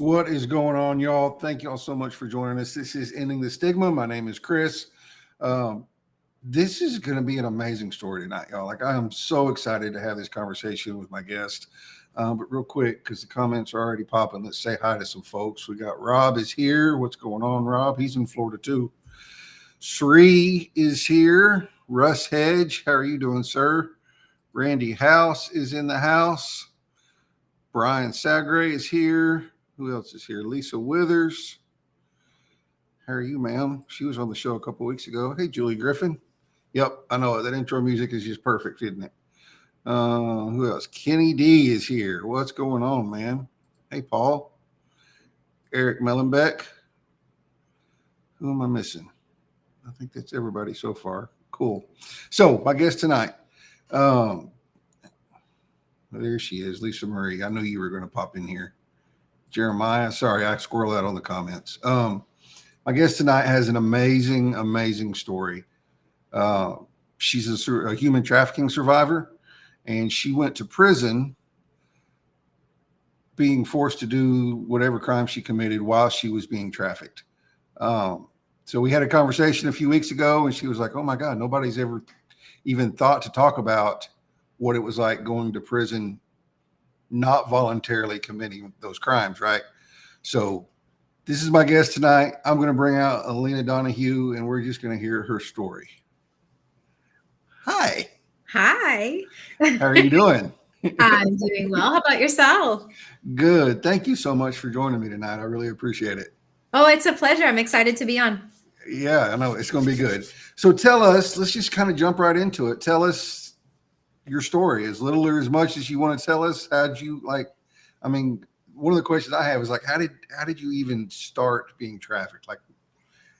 What is going on, y'all? Thank y'all so much for joining us. This is Ending the Stigma. My name is Chris. This is going to be an amazing story tonight, y'all. Like, I am so excited to have this conversation with my guest. But real quick, because the comments are already popping, let's say hi to some folks. We got Rob is here. What's going on, Rob? He's in Florida too. Sri is here. Russ Hedge, how are you doing, sir? Randy House is in the house. Brian Sagre is here. Who else is here? Lisa Withers. How are you, ma'am? She was on the show a couple weeks ago. Hey, Julie Griffin. Yep, I know. That intro music is just perfect, isn't it? Who else? Kenny D is here. What's going on, man? Hey, Paul. Eric Mellenbeck. Who am I missing? I think that's everybody so far. Cool. So, my guest tonight. There she is, Lisa Marie. I knew you were going to pop in here. Jeremiah, sorry, I squirrel out on the comments. My guest tonight has an amazing, amazing story. She's a human trafficking survivor, and she went to prison being forced to do whatever crime she committed while she was being trafficked. So we had a conversation a few weeks ago, and she was like, oh my God, nobody's ever even thought to talk about what it was like going to prison, not voluntarily committing those crimes, right? So this is my guest tonight. I'm going to bring out Alina Donahue, and we're just going to hear her story. Hi. Hi. How are you doing? I'm doing well. How about yourself? Good. Thank you so much for joining me tonight. I really appreciate it. Oh, it's a pleasure. I'm excited to be on. Yeah, I know. It's going to be good. So tell us, let's just kind of jump right into it. Tell us your story, as little or as much as you want to tell us. How'd you one of the questions I have is like, how did you even start being trafficked? Like,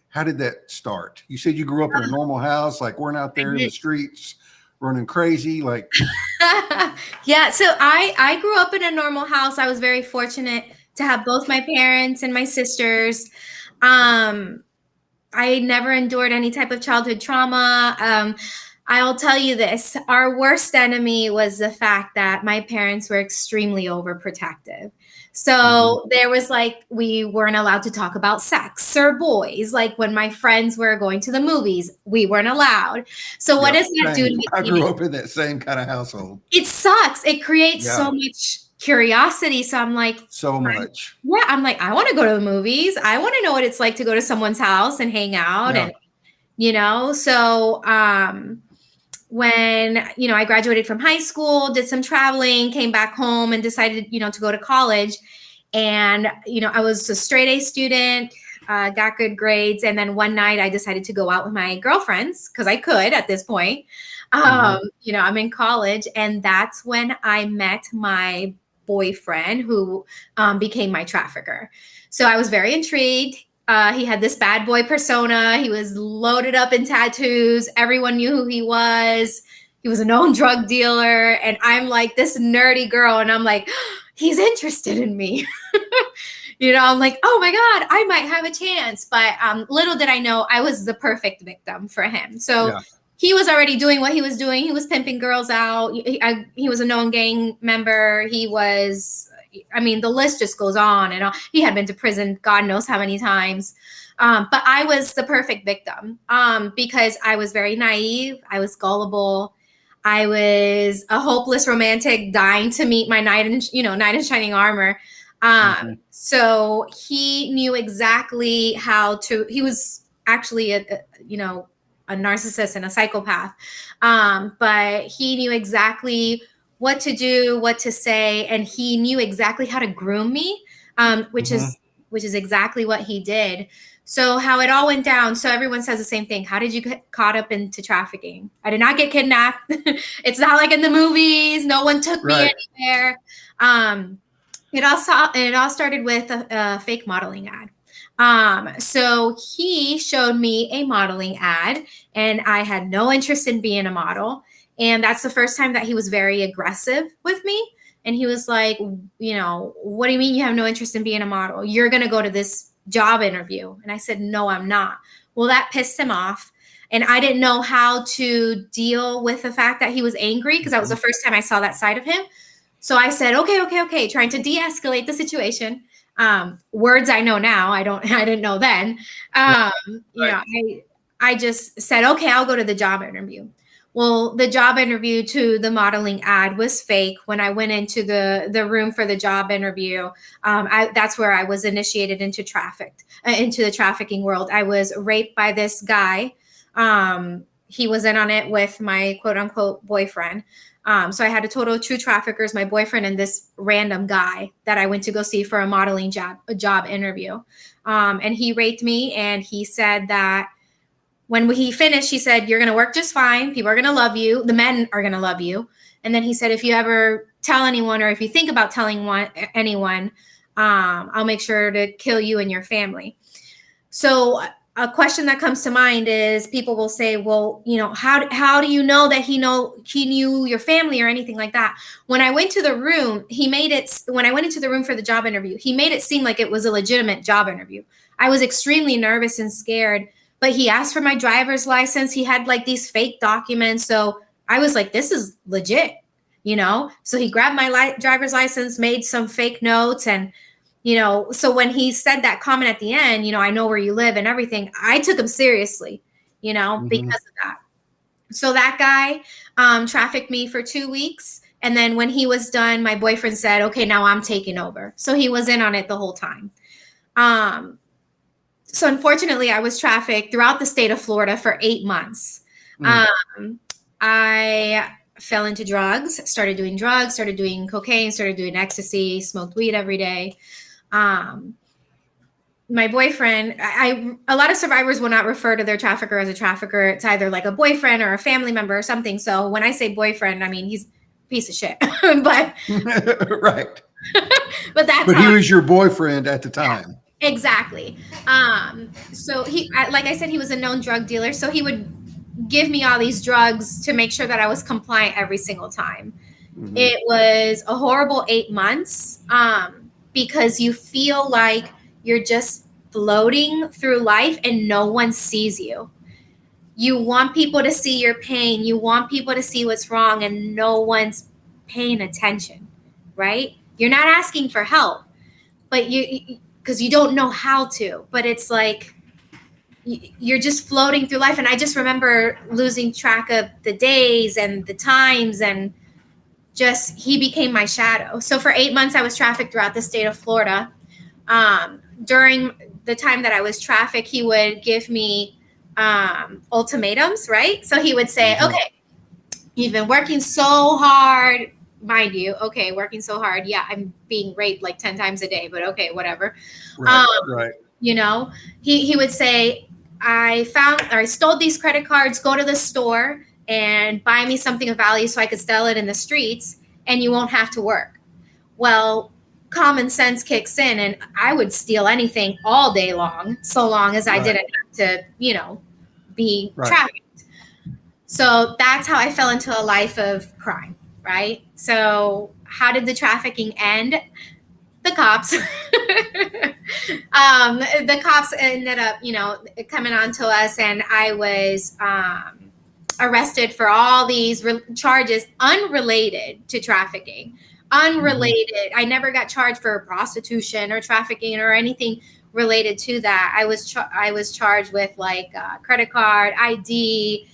how did that start? You said you grew up in a normal house, like weren't out there in the streets running crazy, like. Yeah, so I grew up in a normal house. I was very fortunate to have both my parents and my sisters. I never endured any type of childhood trauma. I'll tell you this, our worst enemy was the fact that my parents were extremely overprotective. So there was like, we weren't allowed to talk about sex or boys. Like when my friends were going to the movies, we weren't allowed. So what does that do to me? I grew up in that same kind of household. It sucks. It creates so much curiosity. So I'm like, so much. I'm like, I want to go to the movies. I want to know what it's like to go to someone's house and hang out. And, so when, I graduated from high school, did some traveling, came back home and decided, to go to college. And, I was a straight A student, got good grades. And then one night I decided to go out with my girlfriends because I could at this point. I'm in college, and that's when I met my boyfriend who became my trafficker. So I was very intrigued. He had this bad boy persona. He was loaded up in tattoos. Everyone knew who he was. He was a known drug dealer. And I'm like this nerdy girl. And I'm like, he's interested in me. I'm like, oh my God, I might have a chance. But little did I know I was the perfect victim for him. So he was already doing what he was doing. He was pimping girls out. He was a known gang member. He was, the list just goes on and on. He had been to prison God knows how many times. But I was the perfect victim because I was very naive. I was gullible. I was a hopeless romantic dying to meet my knight in shining armor. So he knew exactly he was actually a narcissist and a psychopath. But he knew exactly what to do, what to say, and he knew exactly how to groom me, which is exactly what he did. So how it all went down. So everyone says the same thing. How did you get caught up into trafficking? I did not get kidnapped. It's not like in the movies. No one took me anywhere. It all started with a fake modeling ad. So he showed me a modeling ad, and I had no interest in being a model. And that's the first time that he was very aggressive with me. And he was like, what do you mean you have no interest in being a model? You're going to go to this job interview. And I said, no, I'm not. Well, that pissed him off. And I didn't know how to deal with the fact that he was angry because that was the first time I saw that side of him. So I said, okay, trying to de-escalate the situation. Words I know now. I didn't know then. You know, I just said, okay, I'll go to the job interview. Well, the job interview to the modeling ad was fake. When I went into the room for the job interview, that's where I was initiated into the trafficking world. I was raped by this guy. He was in on it with my quote unquote boyfriend. So I had a total of 2 traffickers, my boyfriend and this random guy that I went to go see for a modeling job interview. And he raped me, and he said that when he finished, he said, "You're going to work just fine. People are going to love you. The men are going to love you." And then he said, "If you ever tell anyone, or if you think about telling anyone, I'll make sure to kill you and your family." So a question that comes to mind is, people will say, well, you know, how do you know that he knew your family or anything like that? When I went to the room, when I went into the room for the job interview, he made it seem like it was a legitimate job interview. I was extremely nervous and scared, but he asked for my driver's license. He had like these fake documents. So I was like, this is legit, you know? So he grabbed my driver's license, made some fake notes, and you know, so when he said that comment at the end, you know, "I know where you live" and everything, I took him seriously, you know, because of that. So that guy trafficked me for 2 weeks. And then when he was done, my boyfriend said, "Okay, now I'm taking over." So he was in on it the whole time. So unfortunately, I was trafficked throughout the state of Florida for 8 months. I fell into drugs, started doing cocaine, started doing ecstasy, smoked weed every day. My boyfriend, a lot of survivors will not refer to their trafficker as a trafficker. It's either like a boyfriend or a family member or something. So when I say boyfriend, I mean, he's a piece of shit, but right. But he was your boyfriend at the time. Yeah, exactly. So like I said, he was a known drug dealer. So he would give me all these drugs to make sure that I was compliant every single time. It was a horrible 8 months. Because you feel like you're just floating through life and no one sees you. You want people to see your pain. You want people to see what's wrong, and no one's paying attention, right? You're not asking for help, but because you don't know how to, but it's like you're just floating through life. And I just remember losing track of the days and the times, and he became my shadow. So for 8 months, I was trafficked throughout the state of Florida. During the time that I was trafficked, he would give me ultimatums, right? So he would say, "Okay, you've been working so hard," mind you. Okay, working so hard. Yeah, I'm being raped like 10 times a day, but okay, whatever. Right. You know, he would say, I stole these credit cards, go to the store and buy me something of value so I could sell it in the streets, and you won't have to work. Well, common sense kicks in, and I would steal anything all day long, so long as I didn't have to, you know, be trafficked. So that's how I fell into a life of crime, right? So how did the trafficking end? The cops. The cops ended up, you know, coming on to us, and I was arrested for all these charges unrelated to trafficking. Unrelated. I never got charged for prostitution or trafficking or anything related to that. I was charged with like credit card, ID,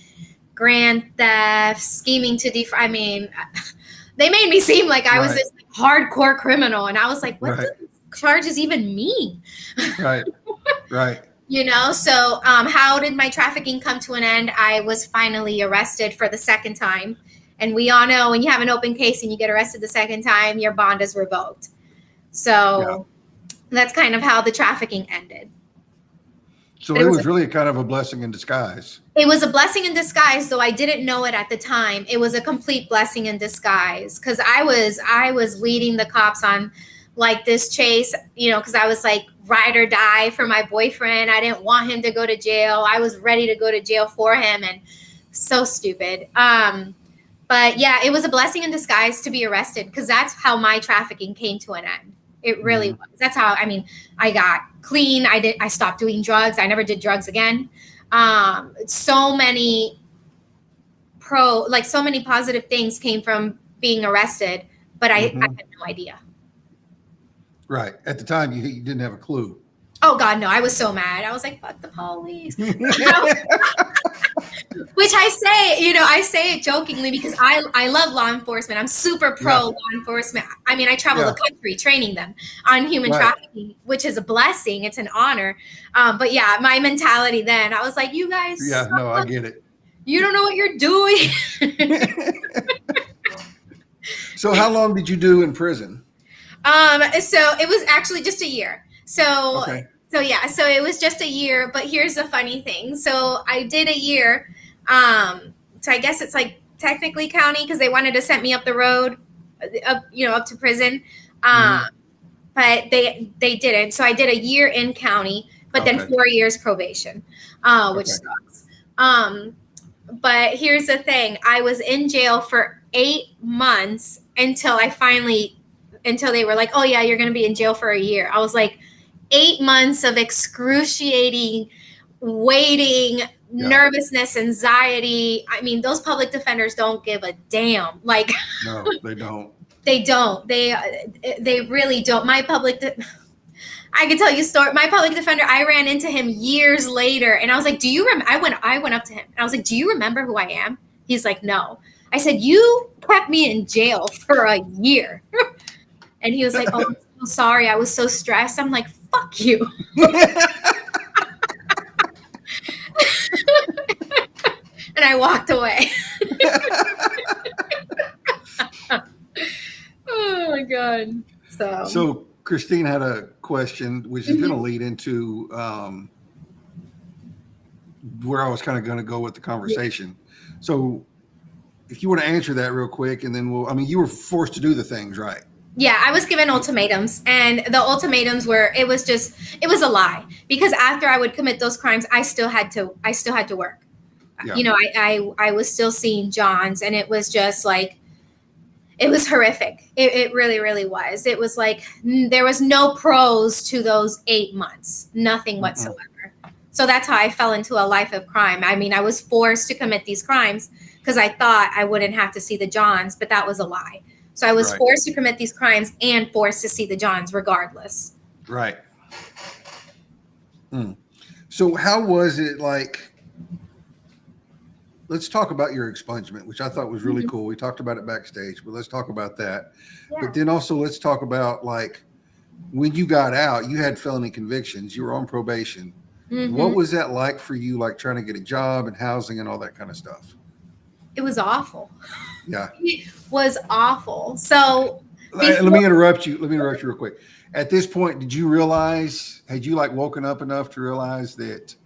grand theft, scheming to defraud. I mean, they made me seem like I was this hardcore criminal, and I was like, what do these charges even mean? Right. You know, so how did my trafficking come to an end? I was finally arrested for the second time. And we all know when you have an open case and you get arrested the second time, your bond is revoked. So that's kind of how the trafficking ended. So it was really kind of a blessing in disguise. It was a blessing in disguise, though I didn't know it at the time. It was a complete blessing in disguise, because I was leading the cops on like this chase, you know, because I was like ride or die for my boyfriend. I didn't want him to go to jail. I was ready to go to jail for him, and so stupid. But yeah, it was a blessing in disguise to be arrested, because that's how my trafficking came to an end. It really was. That's how, I mean, I got clean. I stopped doing drugs. I never did drugs again. So many positive things came from being arrested, but I had no idea. Right. At the time, you didn't have a clue. Oh God, no! I was so mad. I was like, "Fuck the police," which I say it jokingly because I love law enforcement. I'm super pro Yeah. law enforcement. I mean, I travel Yeah. the country training them on human Right. trafficking, which is a blessing. It's an honor. But yeah, my mentality then, I was like, "You guys, Yeah. No, I suck. get it. You don't know what you're doing." So how long did you do in prison? So it was actually just a year. So Okay. so yeah, so it was just a year, but here's the funny thing. So I did a year. So I guess it's like technically county because they wanted to send me up the road, up to prison. Mhm. But they didn't. So I did a year in county, but then Okay. 4 years probation, which Okay. sucks. But here's the thing. I was in jail for 8 months until they were like, "Oh yeah, you're going to be in jail for a year." I was like, 8 months of excruciating waiting, Yeah. nervousness, anxiety. I mean, those public defenders don't give a damn. Like, No, they don't. they don't. They really don't. I can tell you a story. My public defender, I ran into him years later, and I was like, "Do you remember?" I went up to him, and I was like, "Do you remember who I am?" He's like, "No." I said, "You kept me in jail for a year," and he was like, "Oh, I'm so sorry. I was so stressed." I'm like, "Fuck you." And I walked away. Oh my God. So Christine had a question, which is going to lead into where I was kind of going to go with the conversation. So if you want to answer that real quick, and then you were forced to do the things, right? Yeah, I was given ultimatums, and the ultimatums were, it was a lie, because after I would commit those crimes, I still had to work. Yeah. I was still seeing Johns, and it was just like, it was horrific. It really, really was. It was like, there was no pros to those 8 months, nothing whatsoever. So that's how I fell into a life of crime. I mean, I was forced to commit these crimes because I thought I wouldn't have to see the Johns, but that was a lie. So I was forced to commit these crimes and forced to see the Johns regardless. Right. So how was it like? Let's talk about your expungement, which I thought was really cool. We talked about it backstage, but let's talk about that. Yeah. But then also let's talk about, like, when you got out, you had felony convictions, you were on probation. What was that like for you, like trying to get a job and housing and all that kind of stuff? It was awful. Yeah. It was awful. So let me interrupt you real quick. At this point, had you like woken up enough to realize that,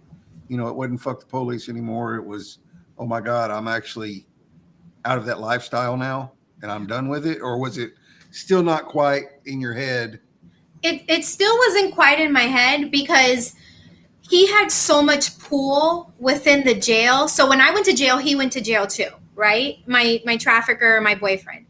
it wasn't fuck the police anymore? It was, oh my God, I'm actually out of that lifestyle now and I'm done with it? Or was it still not quite in your head? It still wasn't quite in my head because he had so much pull within the jail. So when I went to jail, he went to jail too, right? My trafficker, my boyfriend.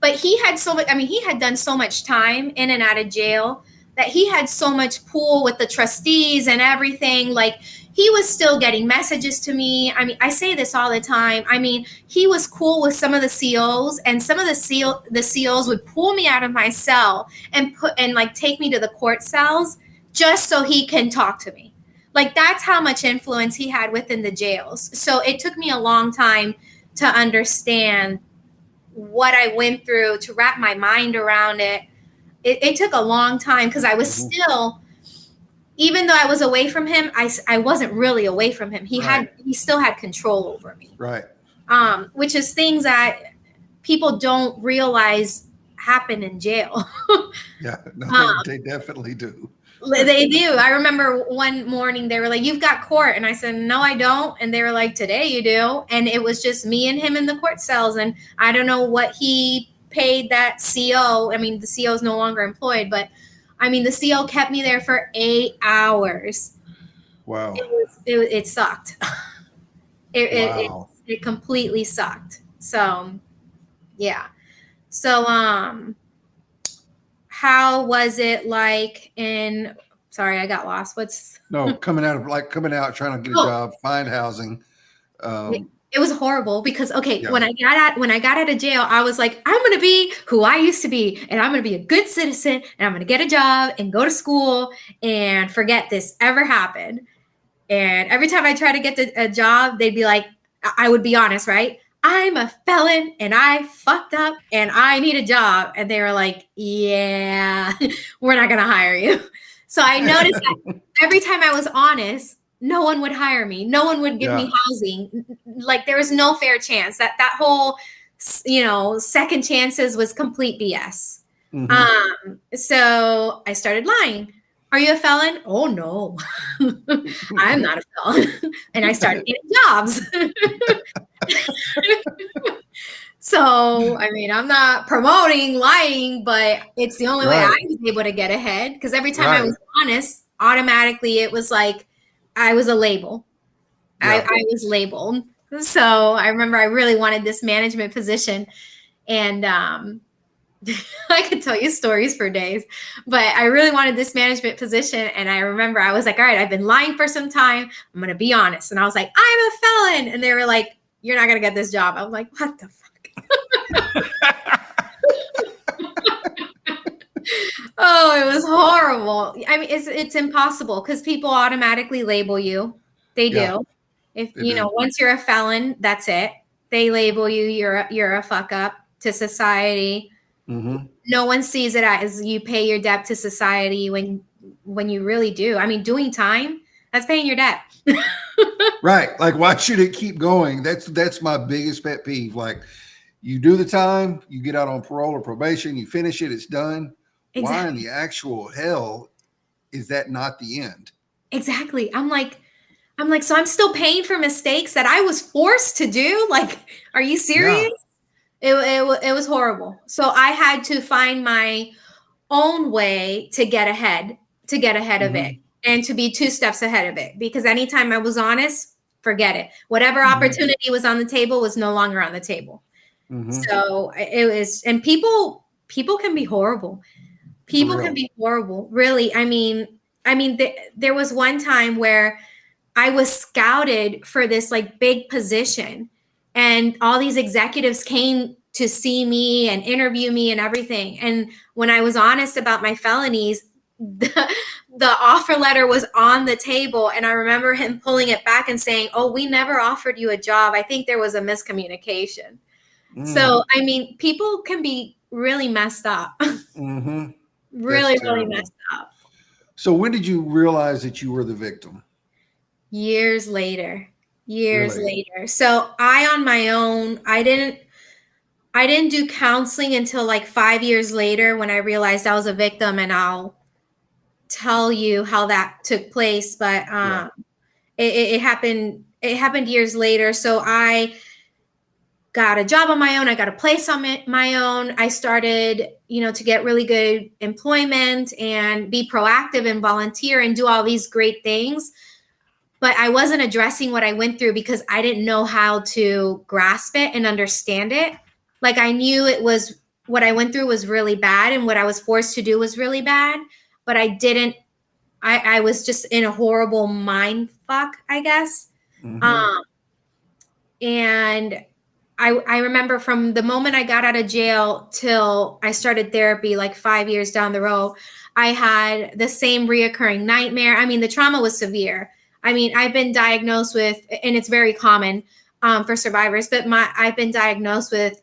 But he had he had done so much time in and out of jail that he had so much pull with the trustees and everything. Like, he was still getting messages to me. I mean, I say this all the time. I mean, he was cool with some of the COs, and some of the COs would pull me out of my cell and take me to the court cells just so he can talk to me. Like, that's how much influence he had within the jails. So it took me a long time to understand what I went through, to wrap my mind around it. It took a long time because I was still, even though I was away from him, I wasn't really away from him. He still had control over me. Right. Which is things that people don't realize happen in jail. Yeah, no, they definitely do. They do. I remember one morning they were like, "You've got court." And I said, "No, I don't." And they were like, "Today you do." And it was just me and him in the court cells. And I don't know what he paid that CO. I mean, the CO is no longer employed, but I mean, the CO kept me there for 8 hours. Wow. It sucked. It completely sucked. So, yeah. So, how was it like sorry, I got lost. Coming out, trying to get a job, find housing. It It was horrible because Yeah. when I got out of jail, I was like, I'm gonna be who I used to be, and I'm gonna be a good citizen, and I'm gonna get a job and go to school and forget this ever happened. And every time I try to get a job, they'd be like, I would be honest, right? I'm a felon and I fucked up and I need a job. And they were like, yeah, we're not gonna hire you. So I noticed that every time I was honest, no one would hire me. No one would give me housing. Like there was no fair chance. That whole, second chances was complete BS. So I started lying. Are you a felon? Oh no, I'm not a felon. And I started getting jobs. So, I mean, I'm not promoting lying, but it's the only way I was able to get ahead. Because every time I was honest, automatically it was like I was a label. I was labeled. So I remember I really wanted this management position. And I could tell you stories for days, but I really wanted this management position. And I remember I was like, all right, I've been lying for some time. I'm going to be honest. And I was like, I'm a felon. And they were like, you're not going to get this job. I'm like, what the fuck? Oh, it was horrible. I mean, it's impossible because people automatically label you. They do. If once you're a felon, that's it. They label you. You're a fuck up to society. No one sees it as you pay your debt to society when you really do. I mean, doing time, that's paying your debt. Right. Like, why should it keep going? That's my biggest pet peeve. Like, you do the time, you get out on parole or probation, you finish it, it's done. Exactly. Why in the actual hell is that not the end? Exactly. I'm like, so I'm still paying for mistakes that I was forced to do. Like, are you serious? Yeah. It was horrible. So I had to find my own way to get ahead of it and to be 2 steps ahead of it. Because anytime I was honest, forget it. Whatever opportunity was on the table was no longer on the table. So it was, and people can be horrible. People can be horrible. Really. I mean, there was one time where I was scouted for this like big position and all these executives came to see me and interview me and everything. And when I was honest about my felonies, the offer letter was on the table. And I remember him pulling it back and saying, oh, we never offered you a job. I think there was a miscommunication. So, I mean, people can be really messed up. Really messed up. So when did you realize that you were the victim? Years later. So I, on my own, I didn't do counseling until like 5 years later when I realized I was a victim, and I'll tell you how that took place. But it happened years later. So I got a job on my own. I got a place on my own. I started, to get really good employment and be proactive and volunteer and do all these great things. But I wasn't addressing what I went through because I didn't know how to grasp it and understand it. Like I knew what I went through was really bad and what I was forced to do was really bad, but I didn't, I was just in a horrible mind fuck, I guess. And I remember from the moment I got out of jail till I started therapy, like 5 years down the road, I had the same reoccurring nightmare. I mean, the trauma was severe. I mean, I've been diagnosed with, and it's very common for survivors, but I've been diagnosed with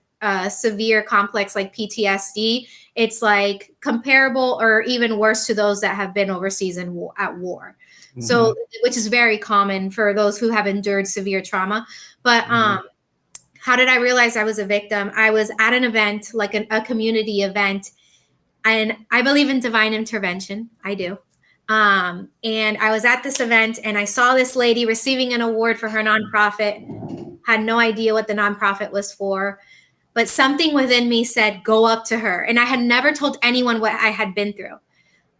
severe complex like PTSD. It's like comparable or even worse to those that have been overseas at war. So, which is very common for those who have endured severe trauma. But how did I realize I was a victim? I was at an event, like a community event, and I believe in divine intervention. I do. And I was at this event and I saw this lady receiving an award for her nonprofit. Had no idea what the nonprofit was for, but something within me said, go up to her. And I had never told anyone what I had been through.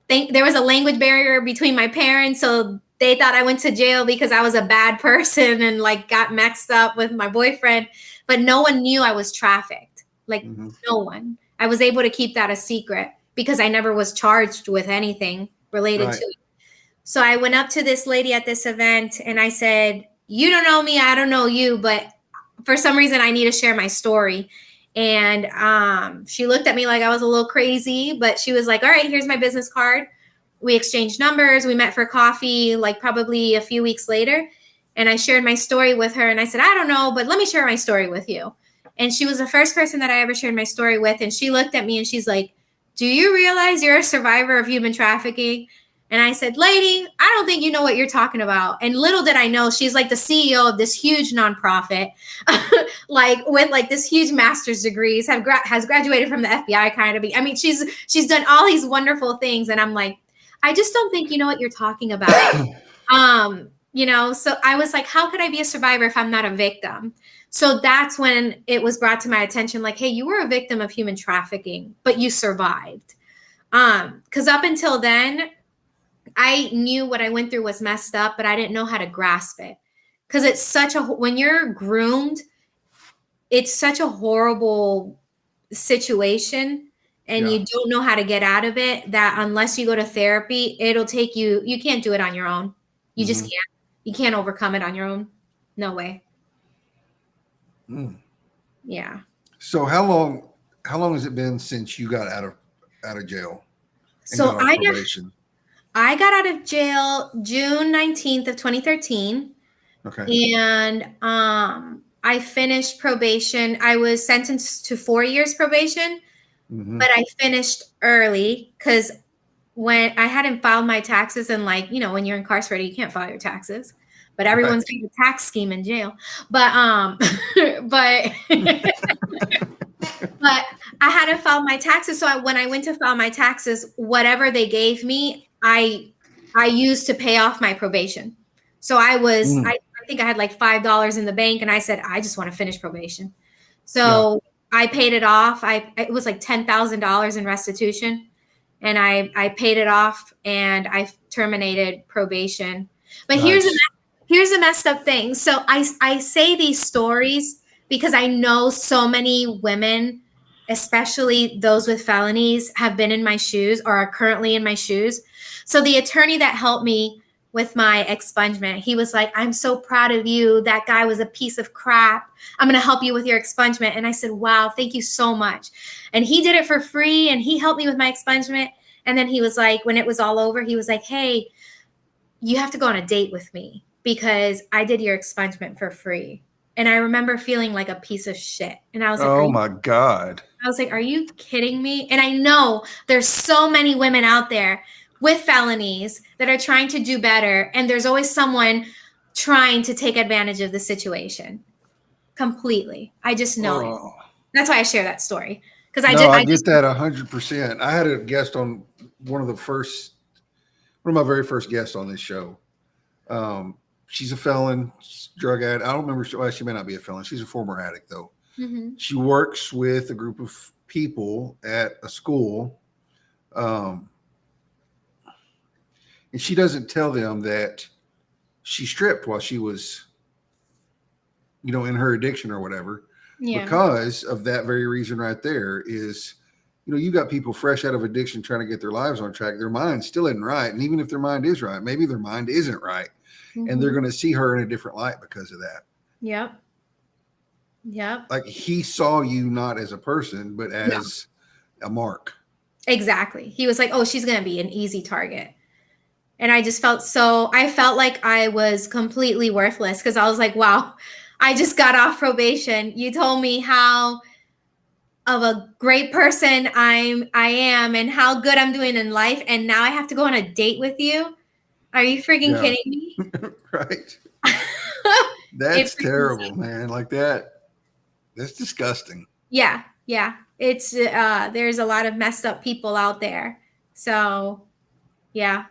There was a language barrier between my parents, so they thought I went to jail because I was a bad person and like got mixed up with my boyfriend. But no one knew I was trafficked. Like no one. I was able to keep that a secret because I never was charged with anything related to it. So I went up to this lady at this event and I said, you don't know me, I don't know you, but for some reason I need to share my story. And she looked at me like I was a little crazy, but she was like, all right, here's my business card. We exchanged numbers. We met for coffee, like probably a few weeks later. And I shared my story with her. And I said, I don't know, but let me share my story with you. And she was the first person that I ever shared my story with. And she looked at me and she's like, do you realize you're a survivor of human trafficking? And I said, lady, I don't think you know what you're talking about. And little did I know, she's like the CEO of this huge nonprofit, like with like this huge master's degrees, has graduated from the FBI Academy. I mean, she's done all these wonderful things. And I'm like, I just don't think you know what you're talking about. So I was like, how could I be a survivor if I'm not a victim? So that's when it was brought to my attention, like, hey, you were a victim of human trafficking, but you survived. Because up until then, I knew what I went through was messed up, but I didn't know how to grasp it. Because it's when you're groomed, it's such a horrible situation and you don't know how to get out of it, that unless you go to therapy, it'll take you can't do it on your own. You just can't. You can't overcome it on your own. No way. Yeah. So how long has it been since you got out of jail? So I got out of jail June 19th of 2013. Okay. And I finished probation. I was sentenced to 4 years probation, but I finished early because when I hadn't filed my taxes, and like, when you're incarcerated, you can't file your taxes, but everyone's got a tax scheme in jail. But but I hadn't filed my taxes. So when I went to file my taxes, whatever they gave me, I used to pay off my probation. So I think I had like $5 in the bank, and I said, I just want to finish probation. So I paid it off. It was like $10,000 in restitution. And I paid it off, and I terminated probation. But here's a messed up thing. So I say these stories because I know so many women, especially those with felonies, have been in my shoes or are currently in my shoes. So the attorney that helped me with my expungement, he was like, I'm so proud of you. That guy was a piece of crap. I'm going to help you with your expungement. And I said, wow, thank you so much. And he did it for free, and he helped me with my expungement. And then he was like, when it was all over, he was like, hey, you have to go on a date with me because I did your expungement for free. And I remember feeling like a piece of shit. And I was like, oh my God. I was like, are you kidding me? And I know there's so many women out there with felonies that are trying to do better. And there's always someone trying to take advantage of the situation completely. I just know it. That's why I share that story. Because I get that 100%. I had a guest on one of my very first guests on this show. She's a felon, drug addict. I don't remember. Well, she may not be a felon. She's a former addict, though. She works with a group of people at a school. And she doesn't tell them that she stripped while she was, in her addiction or whatever. Yeah. Because of that very reason right there is, you got people fresh out of addiction trying to get their lives on track. Their mind still isn't right. And even if their mind is right, maybe their mind isn't right. And they're going to see her in a different light because of that. Yep. Like he saw you not as a person, but as a mark. Exactly. He was like, oh, she's going to be an easy target. And I just felt like I was completely worthless because I was like, wow, I just got off probation. You told me how of a great person I am and how good I'm doing in life. And now I have to go on a date with you. Are you freaking kidding me? Right. That's terrible, man. Like that. That's disgusting. Yeah. It's there's a lot of messed up people out there. So yeah.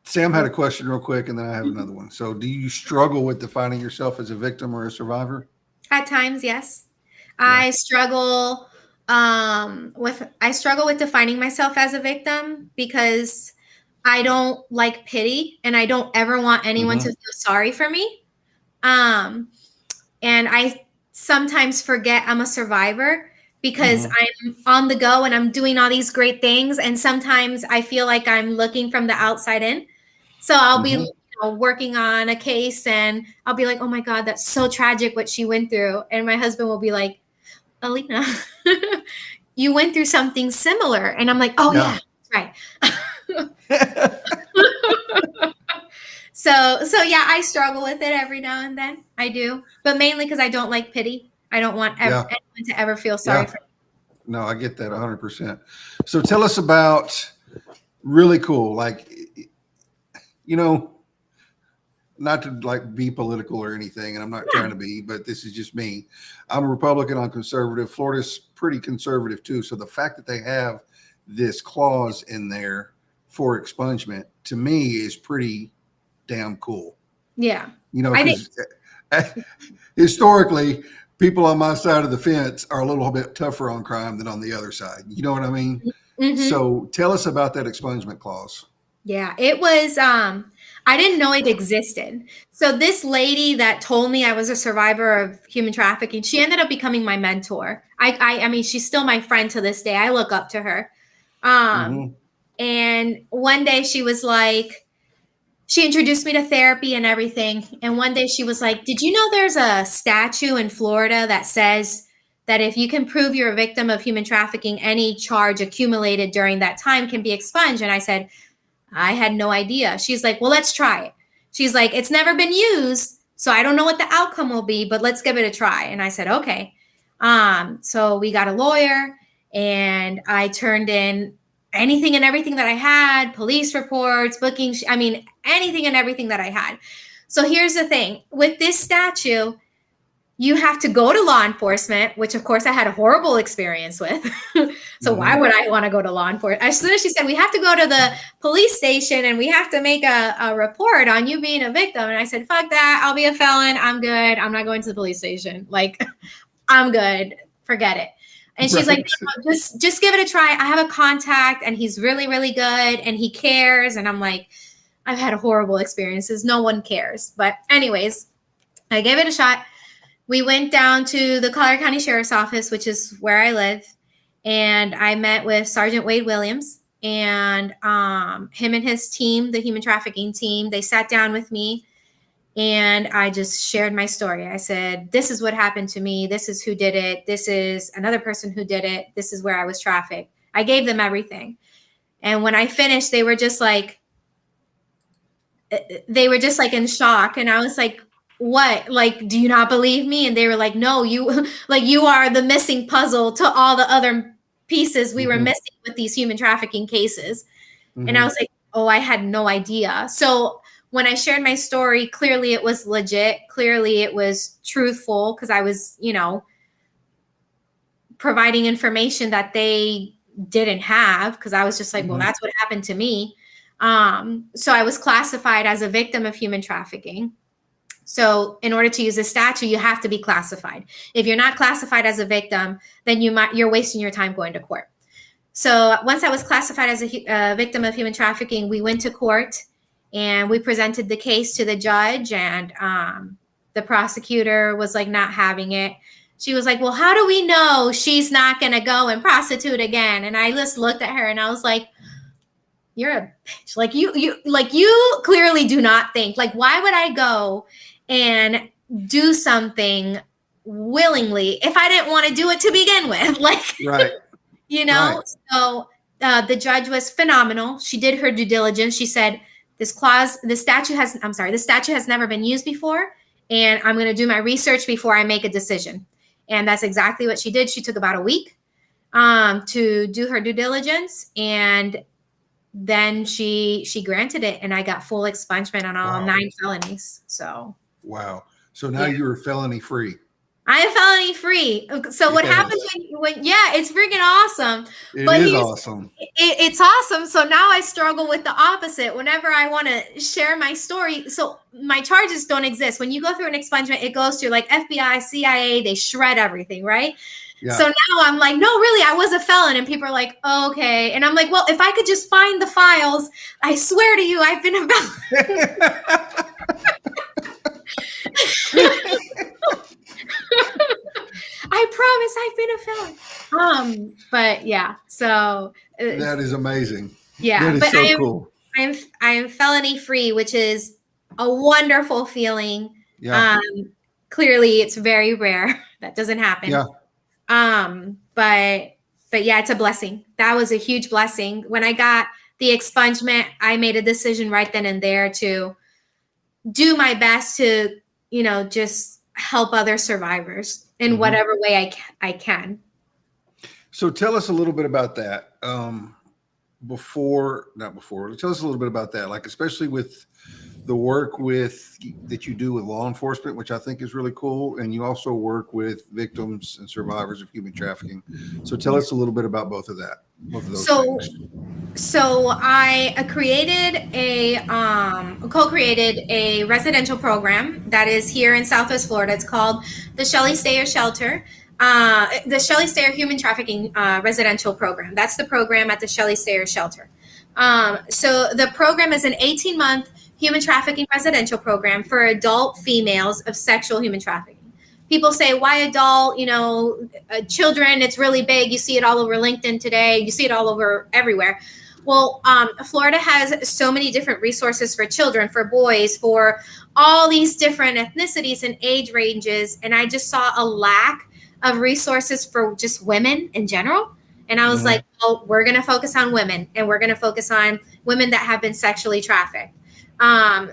Sam had a question real quick, and then I have another one. So do you struggle with defining yourself as a victim or a survivor? At times, yes. Yeah. I struggle with defining myself as a victim because I don't like pity, and I don't ever want anyone to feel sorry for me. And I sometimes forget I'm a survivor because I'm on the go and I'm doing all these great things. And sometimes I feel like I'm looking from the outside in. So I'll be working on a case, and I'll be like, oh my God, that's so tragic what she went through. And my husband will be like, Alina, you went through something similar. And I'm like, oh yeah, that's right. So yeah, I struggle with it every now and then. I do, but mainly because I don't like pity. I don't want anyone to ever feel sorry for me. No, I get that 100%. So tell us about really cool, like, you know, not to like be political or anything, and I'm not trying to be, but this is just me. I'm a Republican on conservative. Florida's pretty conservative too. So the fact that they have this clause in there for expungement to me is pretty damn cool. Yeah. You know, because historically, people on my side of the fence are a little bit tougher on crime than on the other side. You know what I mean? Mm-hmm. So tell us about that expungement clause. Yeah, it was, I didn't know it existed. So this lady that told me I was a survivor of human trafficking, she ended up becoming my mentor. I mean, she's still my friend to this day. I look up to her. And one day she was like, she introduced me to therapy and everything. And one day she was like, did you know there's a statute in Florida that says that if you can prove you're a victim of human trafficking, any charge accumulated during that time can be expunged? And I said, I had no idea. She's like, well, let's try it. She's like, it's never been used, so I don't know what the outcome will be, but let's give it a try. And I said, okay. So we got a lawyer, and I turned in anything and everything that I had, police reports, bookings, I mean, anything and everything that I had. So here's the thing. With this statute, you have to go to law enforcement, which of course I had a horrible experience with. So why would I want to go to law enforcement? As soon as she said, we have to go to the police station and we have to make a report on you being a victim. And I said, fuck that. I'll be a felon. I'm good. I'm not going to the police station. Like, I'm good. Forget it. And she's like, no, just give it a try. I have a contact and he's really, really good and he cares. And I'm like, I've had horrible experiences. No one cares. But anyways, I gave it a shot. We went down to the Collier County Sheriff's Office, which is where I live. And I met with Sergeant Wade Williams and him and his team, the human trafficking team. They sat down with me and I just shared my story. I said, this is what happened to me. This is who did it. This is another person who did it. This is where I was trafficked. I gave them everything. And when I finished, they were just like in shock. And I was like, what? Like, do you not believe me? And they were like, no, you are the missing puzzle to all the other pieces we were missing with these human trafficking cases. And I was like, oh, I had no idea. So when I shared my story, clearly it was legit. Clearly it was truthful because I was, providing information that they didn't have because I was just like, well, that's what happened to me. So I was classified as a victim of human trafficking. So in order to use a statute, you have to be classified. If you're not classified as a victim, then you're wasting your time going to court. So once I was classified as a victim of human trafficking, we went to court and we presented the case to the judge, and the prosecutor was like not having it. She was like, well, how do we know she's not going to go and prostitute again? And I just looked at her and I was like, you're a bitch. Like you clearly do not think, like, why would I go and do something willingly if I didn't want to do it to begin with? Like, right. Right. So the judge was phenomenal. She did her due diligence. She said, the statute has never been used before, and I'm going to do my research before I make a decision. And that's exactly what she did. She took about a week to do her due diligence, and then she granted it, and I got full expungement on all 9 felonies. So wow. So now you're felony free. I am felony free. So what happens when it's freaking awesome. It is awesome. It's awesome. So now I struggle with the opposite. Whenever I want to share my story, so my charges don't exist. When you go through an expungement, it goes through like FBI, CIA, they shred everything, right? Yeah. So now I'm like, no, really, I was a felon. And people are like, oh, okay. And I'm like, well, if I could just find the files, I swear to you, I've been a felon. I promise I've been a felon. But yeah, so that is amazing. Yeah, that is but so cool. I am felony free, which is a wonderful feeling. Yeah. Clearly it's very rare. That doesn't happen. Yeah. But yeah, it's a blessing. That was a huge blessing. When I got the expungement, I made a decision right then and there to do my best to, just help other survivors in whatever way I can. So tell us a little bit about that. Tell us a little bit about that, like especially with the work that you do with law enforcement, which I think is really cool, and you also work with victims and survivors of human trafficking. So tell us a little bit about both of those things. So I co-created a residential program that is here in Southwest Florida. It's called the Shelly Stayer Shelter. The Shelly Stayer Human Trafficking Residential Program. That's the program at the Shelly Stayer Shelter. So the program is an 18-month human trafficking residential program for adult females of sexual human trafficking. People say, why adult? Children, it's really big. You see it all over LinkedIn today. You see it all over everywhere. Well, Florida has so many different resources for children, for boys, for all these different ethnicities and age ranges. And I just saw a lack of resources for just women in general. And I was like, well, we're going to focus on women, and we're going to focus on women that have been sexually trafficked.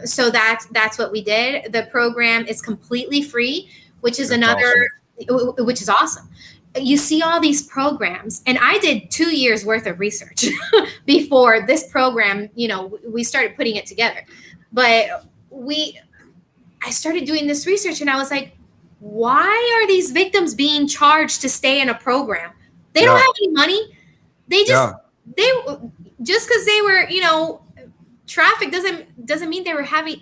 So that's what we did. The program is completely free, which is which is awesome. You see all these programs, and I did 2 years worth of research before this program, we started putting it together. But I started doing this research, and I was like, why are these victims being charged to stay in a program? They don't have any money. They just because they were, trafficked doesn't mean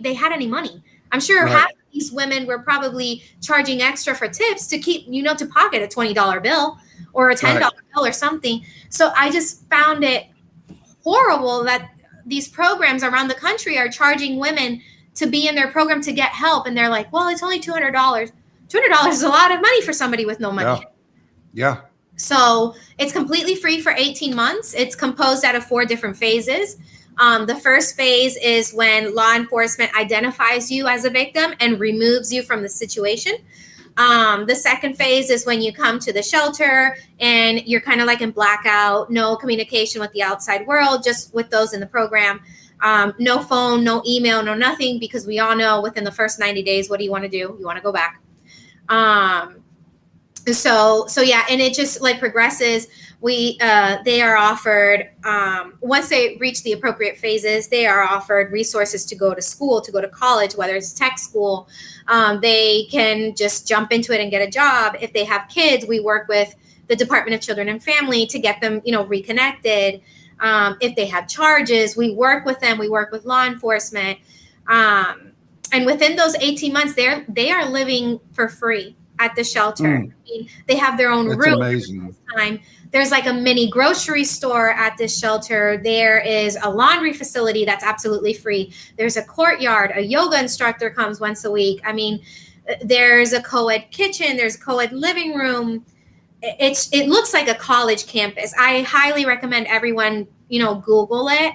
they had any money. I'm sure half of these women were probably charging extra for tips to keep, to pocket a $20 bill or a $10 bill or something. So I just found it horrible that these programs around the country are charging women to be in their program to get help. And they're like, well, it's only $200. $200 is a lot of money for somebody with no money. Yeah. So it's completely free for 18 months. It's composed out of 4 different phases. The first phase is when law enforcement identifies you as a victim and removes you from the situation. The second phase is when you come to the shelter and you're kind of like in blackout, no communication with the outside world, just with those in the program. No phone, no email, no nothing, because we all know within the first 90 days, what do you want to do? You want to go back. So yeah, and it just like progresses. They are offered, once they reach the appropriate phases, they are offered resources to go to school, to go to college, whether it's tech school. They can just jump into it and get a job. If they have kids, we work with the Department of Children and Family to get them, reconnected. If they have charges, we work with them. We work with law enforcement. And within those 18 months, they are living for free at the shelter. I mean, they have their own room. Amazing. There's like a mini grocery store at this shelter. There is a laundry facility that's absolutely free. There's a courtyard. A yoga instructor comes once a week. I mean, there's a co-ed kitchen. There's a co-ed living room. It looks like a college campus. I highly recommend everyone, Google it.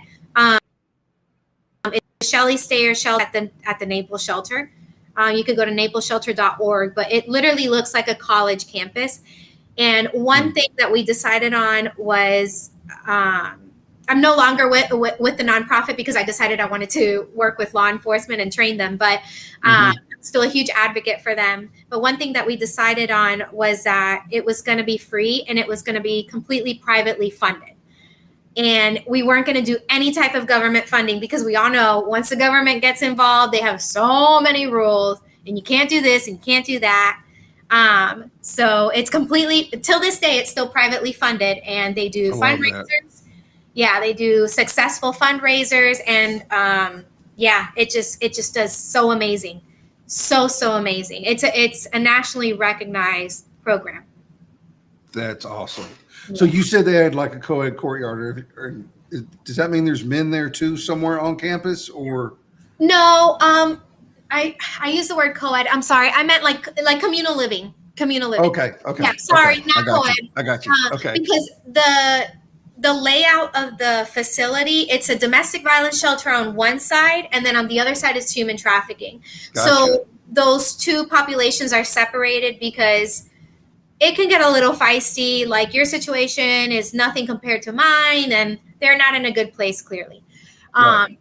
It's Shelly Stayer Shelter at the Naples shelter. You can go to naplesshelter.org, but it literally looks like a college campus. And one thing that we decided on was, I'm no longer with the nonprofit because I decided I wanted to work with law enforcement and train them, but I'm still a huge advocate for them. But one thing that we decided on was that it was going to be free and it was going to be completely privately funded. And we weren't going to do any type of government funding because we all know once the government gets involved, they have so many rules and you can't do this and you can't do that. So it's completely, till this day, it's still privately funded, and they do fundraisers. Yeah, they do successful fundraisers, and it just does so amazing. So amazing. It's a nationally recognized program. That's awesome. Yeah. So you said they had like a co-ed courtyard. Does that mean there's men there too somewhere on campus, or? No, I use the word co-ed. I'm sorry. I meant like communal living. Communal living. Okay. Yeah, sorry, okay. not co-ed. I got you. Okay. Because the layout of the facility, it's a domestic violence shelter on one side, and then on the other side is human trafficking. Gotcha. So those two populations are separated because it can get a little feisty. Like, your situation is nothing compared to mine, and they're not in a good place, clearly. Right.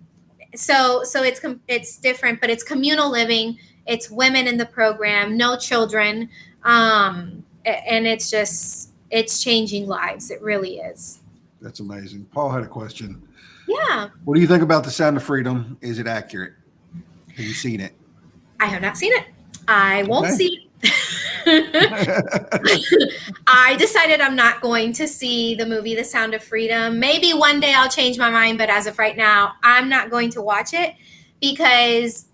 So it's different, but it's communal living. It's women in the program, no children, and it's changing lives. It really is. That's amazing. Paul had a question. Yeah. What do you think about The Sound of Freedom? Is it accurate? Have you seen it? I have not seen it. I won't Okay. see it. I decided I'm not going to see the movie The Sound of Freedom. Maybe one day I'll change my mind, but as of right now, I'm not going to watch it because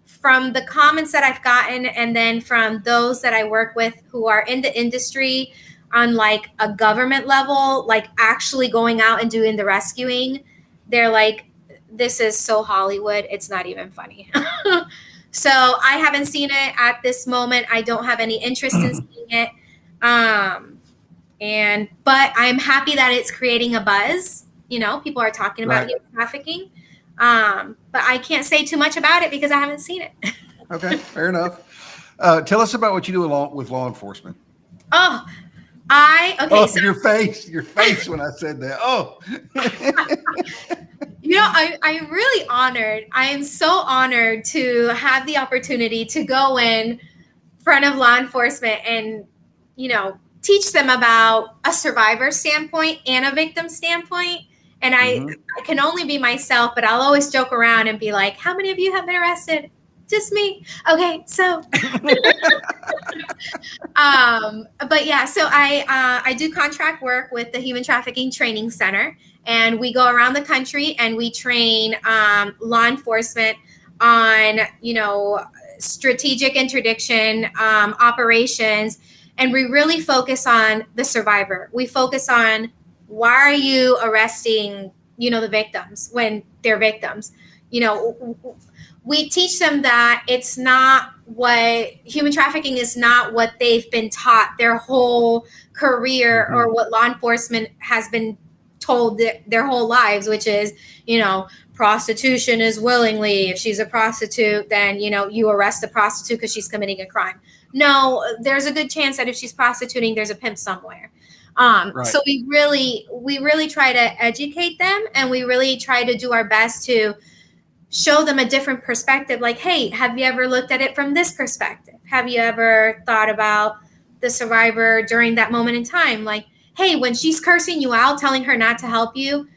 from the comments that I've gotten, and then from those that I work with who are in the industry on like a government level, like actually going out and doing the rescuing, they're like, this is so Hollywood, it's not even funny. So I haven't seen it at this moment. I don't have any interest in seeing it. But I'm happy that it's creating a buzz. You know, people are talking about Right. human trafficking. But I can't say too much about it because I haven't seen it. Okay, fair enough. Tell us about what you do with law enforcement. Oh, so your face when I said that. Oh, you know, I'm really honored. I am so honored to have the opportunity to go in front of law enforcement and, you know, teach them about a survivor standpoint and a victim standpoint. And I can only be myself, but I'll always joke around and be like, how many of you have been arrested? Just me. Okay, so but yeah, so I do contract work with the Human Trafficking Training Center, and we go around the country and we train law enforcement on, you know, strategic interdiction operations, and we really focus on the survivor. We focus on, why are you arresting, you know, the victims when they're victims? You know, we teach them that it's not what human trafficking is, not what they've been taught their whole career or what law enforcement has been told their whole lives, which is, you know, prostitution is willingly. If she's a prostitute, then, you know, you arrest the prostitute because she's committing a crime. No, there's a good chance that if she's prostituting, there's a pimp somewhere. Right. So we really try to educate them, and we really try to do our best to show them a different perspective. Like, hey, have you ever looked at it from this perspective? Have you ever thought about the survivor during that moment in time? Like, hey, when she's cursing you out, telling her not to help you,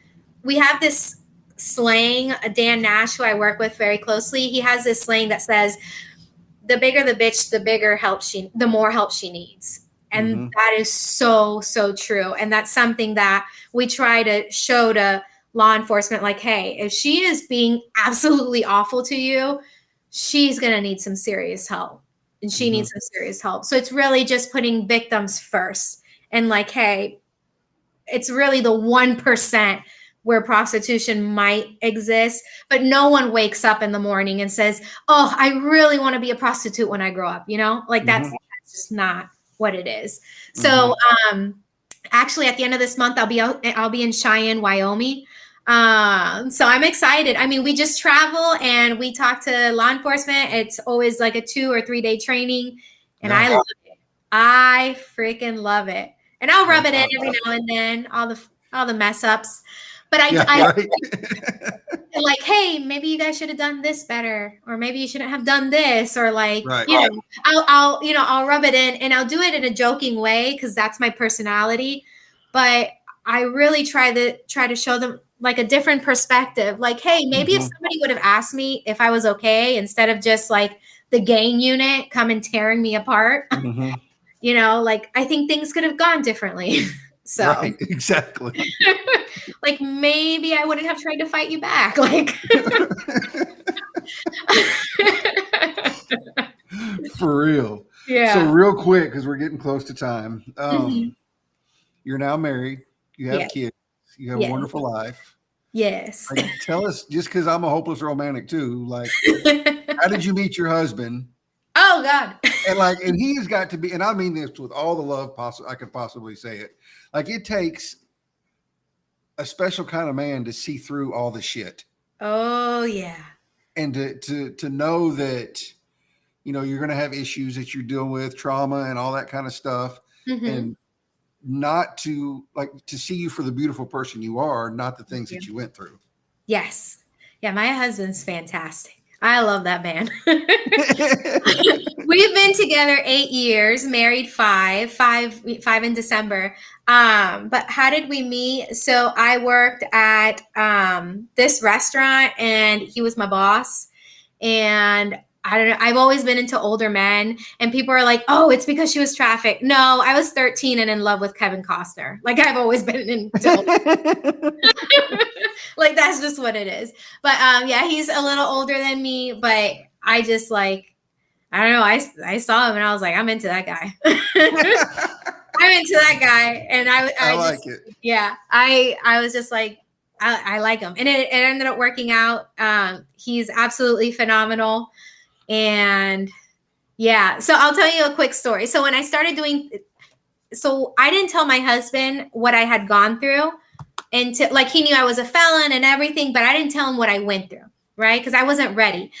we have this slang, Dan Nash, who I work with very closely, he has this slang that says, the bigger the bitch, the more help she needs. And that is so, so true. And that's something that we try to show to law enforcement, like, hey, if she is being absolutely awful to you, she's going to need some serious help, and she needs some serious help. So it's really just putting victims first, and like, hey, it's really the 1% where prostitution might exist, but no one wakes up in the morning and says, oh, I really want to be a prostitute when I grow up, you know, like that's just not what it is. So actually at the end of this month, I'll be in Cheyenne, Wyoming. So I'm excited. I mean, we just travel and we talk to law enforcement. It's always like a 2 or 3 day training, and I love it. I freaking love it. And I'll rub it in every now and then, all the mess ups. But I like, hey, maybe you guys should have done this better, or maybe you shouldn't have done this, or like, you know, I'll rub it in, and I'll do it in a joking way because that's my personality. But I really try to show them like a different perspective. Like, hey, maybe if somebody would have asked me if I was okay, instead of just like the gang unit come and tearing me apart, you know, like, I think things could have gone differently. So right, exactly. like, maybe I wouldn't have tried to fight you back. Like, for real. Yeah. So real quick, because we're getting close to time. You're now married. You have kids. You have a wonderful life. Yes. Like, tell us, just because I'm a hopeless romantic too, like, how did you meet your husband? Oh God. And he has got to be, and I mean this with all the love possible I could possibly say it. Like, it takes a special kind of man to see through all the shit. Oh yeah. And to know that, you're going to have issues that you're dealing with, trauma and all that kind of stuff. Mm-hmm. And not to see you for the beautiful person you are, not the things that you went through. Yes. Yeah. My husband's fantastic. I love that man. We've been together 8 years, married five in December. But how did we meet? So I worked at this restaurant and he was my boss. And I don't know, I've always been into older men, and people are like, oh, it's because she was trafficked. No, I was 13 and in love with Kevin Costner. Like, I've always been into like, that's just what it is. But yeah, he's a little older than me, but I just I don't know. I saw him and I was like, I'm into that guy. I'm into that guy. And I like just, it. Yeah, I was just like, I like him. And it ended up working out. He's absolutely phenomenal. And yeah, so I'll tell you a quick story. So when I started so I didn't tell my husband what I had gone through until, like, he knew I was a felon and everything, but I didn't tell him what I went through, right? Because I wasn't ready.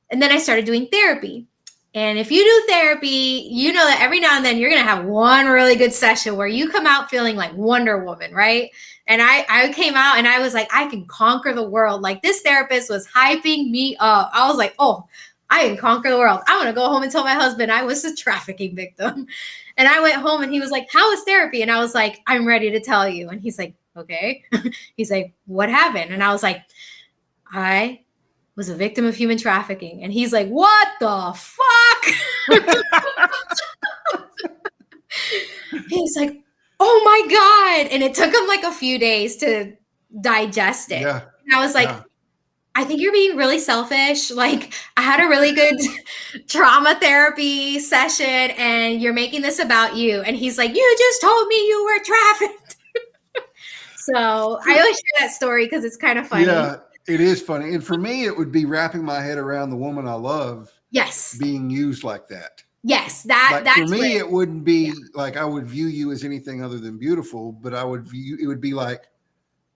And then I started doing therapy. And if you do therapy, you know that every now and then you're going to have one really good session where you come out feeling like Wonder Woman, right? And I came out and I was like, I can conquer the world. Like, this therapist was hyping me up. I was like, oh, I can conquer the world. I'm going to go home and tell my husband I was a trafficking victim. And I went home and he was like, how was therapy? And I was like, I'm ready to tell you. And he's like, okay. He's like, what happened? And I was like, I was a victim of human trafficking. And he's like, what the fuck? He's like, oh my God. And it took him like a few days to digest it. Yeah. And I was like, I think you're being really selfish. Like, I had a really good trauma therapy session and you're making this about you. And he's like, you just told me you were trafficked. So I always share that story because it's kind of funny. Yeah, it is funny. And for me, it would be wrapping my head around the woman I love. Yes. Being used like that. Yes. That's for me, it wouldn't be like I would view you as anything other than beautiful, but it would be like,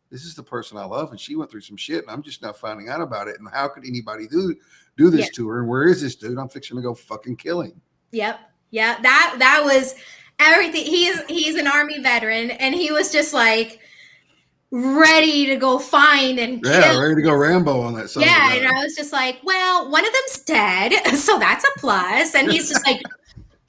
this is the person I love, and she went through some shit, and I'm just now finding out about it. And how could anybody do this to her? And where is this dude? I'm fixing to go fucking kill him. Yep. Yeah. That was everything. He's an Army veteran, and he was just like ready to go find and kill. Yeah, ready to go Rambo on that. Yeah, and I was just like, well, one of them's dead, so that's a plus. And he's just like,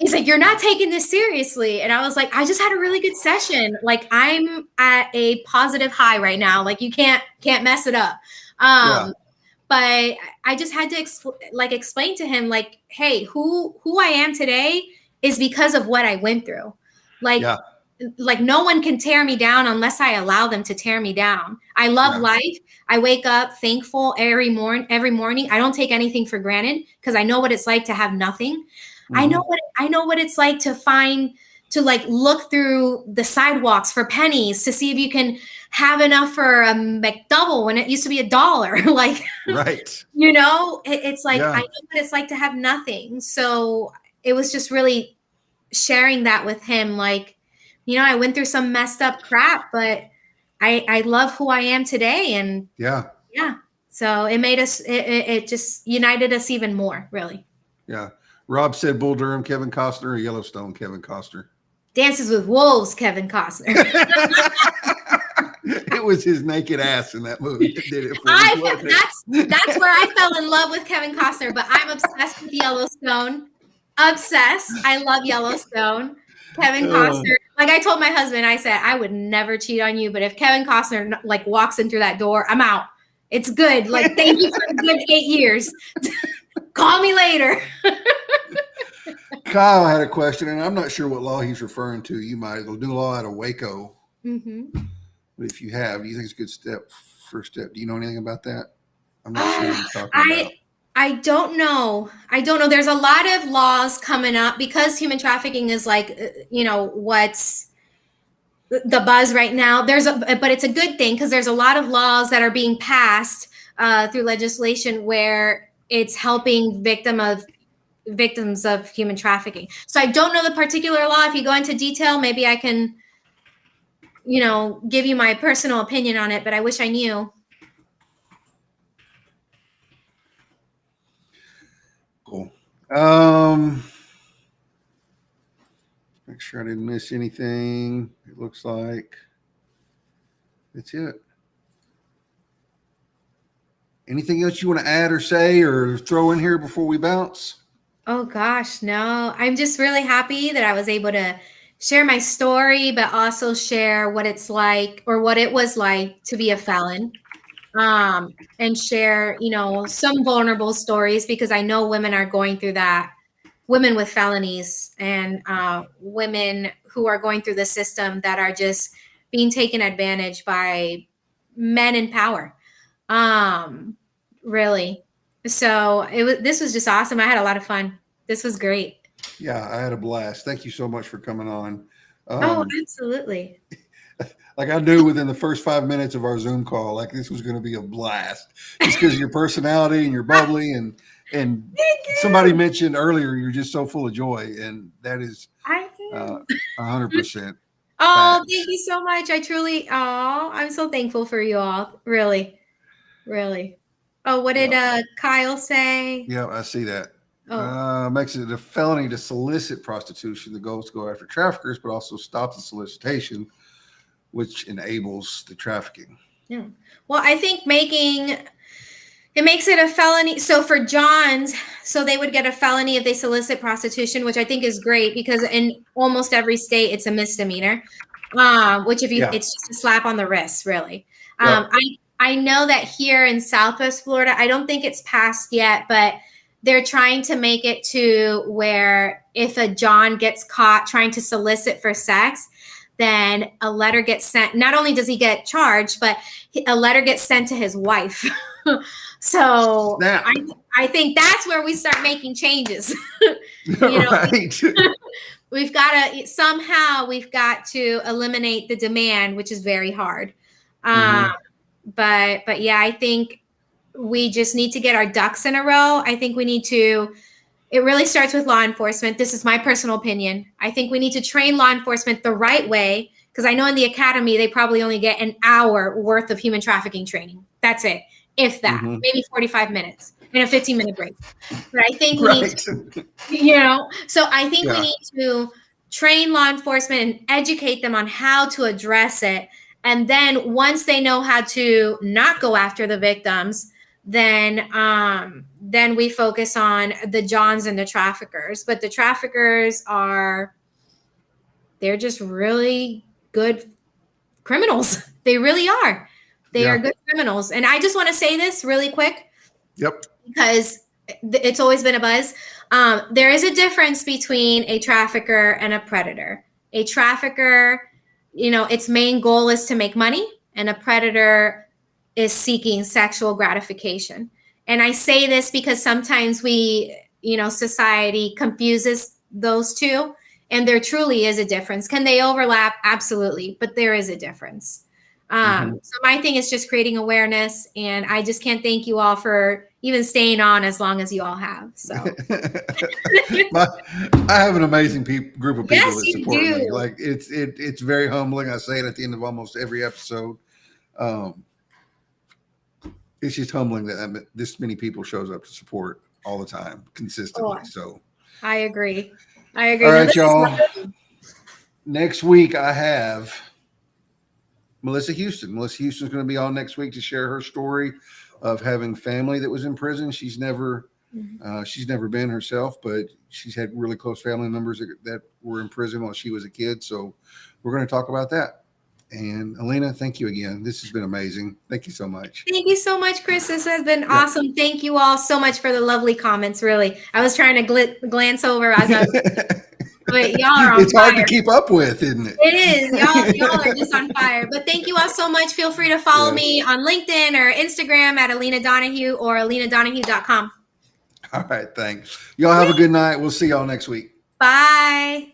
you're not taking this seriously. And I was like, I just had a really good session. Like, I'm at a positive high right now. Like, you can't mess it up. But I just had to explain to him, like, hey, who I am today is because of what I went through. Like no one can tear me down unless I allow them to tear me down. I love life. I wake up thankful every morning. I don't take anything for granted because I know what it's like to have nothing. Mm-hmm. I know what it's like to look through the sidewalks for pennies to see if you can have enough for a McDouble when it used to be $1. Like, right. It's like, I know what it's like to have nothing. So it was just really sharing that with him. Like, I went through some messed up crap, but I love who I am today. And yeah. So it made us, it just united us even more, really. Yeah. Rob said Bull Durham, Kevin Costner, or Yellowstone, Kevin Costner. Dances with Wolves, Kevin Costner. It was his naked ass in that movie that did it for me. That's where I fell in love with Kevin Costner, but I'm obsessed with Yellowstone. Obsessed. I love Yellowstone. Kevin Costner. Like, I told my husband, I said, I would never cheat on you, but if Kevin Costner walks in through that door, I'm out. It's good. Like, thank you for the good 8 years. Call me later. Kyle had a question, and I'm not sure what law he's referring to. You might do law out of Waco. Mm-hmm. But if you have, do you think it's a good first step? Do you know anything about that? I'm not sure what he's talking about. I don't know. There's a lot of laws coming up because human trafficking is what's the buzz right now. But it's a good thing because there's a lot of laws that are being passed through legislation where it's helping victims of human trafficking. So I don't know the particular law. If you go into detail, maybe I can give you my personal opinion on it, but I wish I knew. Cool. Make sure I didn't miss anything. It looks like that's it. Anything else you want to add or say or throw in here before we bounce? Oh gosh, no. I'm just really happy that I was able to share my story, but also share what it's like or what it was like to be a felon. And share, some vulnerable stories, because I know women are going through that, women with felonies, and women who are going through the system that are just being taken advantage by men in power. Really. So this was just awesome. I had a lot of fun. This was great. Yeah, I had a blast. Thank you so much for coming on. Oh, absolutely. Like I knew within the first 5 minutes of our Zoom call, like this was going to be a blast, just because of your personality and you're bubbly, and somebody mentioned earlier you're just so full of joy, and that is 100%. Oh, facts. thank you so much. I'm so thankful for you all. Really, really. Oh, what did Kyle say? Yeah, I see that. Oh. Makes it a felony to solicit prostitution. The goal is to go after traffickers, but also stop the solicitation, which enables the trafficking. Yeah. Well, I think it makes it a felony. So for Johns, so they would get a felony if they solicit prostitution, which I think is great, because in almost every state it's a misdemeanor. Which it's just a slap on the wrist, really. Yep. I know that here in Southwest Florida, I don't think it's passed yet, but they're trying to make it to where if a John gets caught trying to solicit for sex, then a letter gets sent. Not only does he get charged, but a letter gets sent to his wife. So I think that's where we start making changes. Right. we've got to eliminate the demand, which is very hard. But yeah, I think we just need to get our ducks in a row. I think it really starts with law enforcement. This is my personal opinion. I think we need to train law enforcement the right way, because I know in the academy, they probably only get an hour worth of human trafficking training. That's it. If that, maybe 45 minutes and a 15-minute break. But I think we need to, so I think we need to train law enforcement and educate them on how to address it. And then once they know how to not go after the victims, then we focus on the Johns and the traffickers. But the traffickers they're just really good criminals. They really are. They are good criminals. And I just want to say this really quick. Yep. Because it's always been a buzz. There is a difference between a trafficker and a predator. A trafficker, its main goal is to make money, and a predator is seeking sexual gratification. And I say this because sometimes society confuses those two, and there truly is a difference. Can they overlap? Absolutely. But there is a difference. So my thing is just creating awareness, and I just can't thank you all for even staying on as long as you all have. So I have an amazing group of people that support me. Like it's very humbling. I say it at the end of almost every episode. It's just humbling that this many people shows up to support all the time consistently. So I agree. All right, y'all. Next week I have Melissa Houston. Melissa Houston's going to be on next week to share her story of having family that was in prison. She's never been herself, but she's had really close family members that were in prison while she was a kid. So we're going to talk about that. And Alina, thank you again. This has been amazing. Thank you so much. Thank you so much, Chris. This has been awesome. Thank you all so much for the lovely comments. Really, I was trying to glance over as I was. But y'all are on It's fire. Hard to keep up with, isn't it? It is. Y'all are just on fire. But thank you all so much. Feel free to follow me on LinkedIn or Instagram at Alina Donahue or alinadonahue.com. All right. Thanks. Y'all have a good night. We'll see y'all next week. Bye.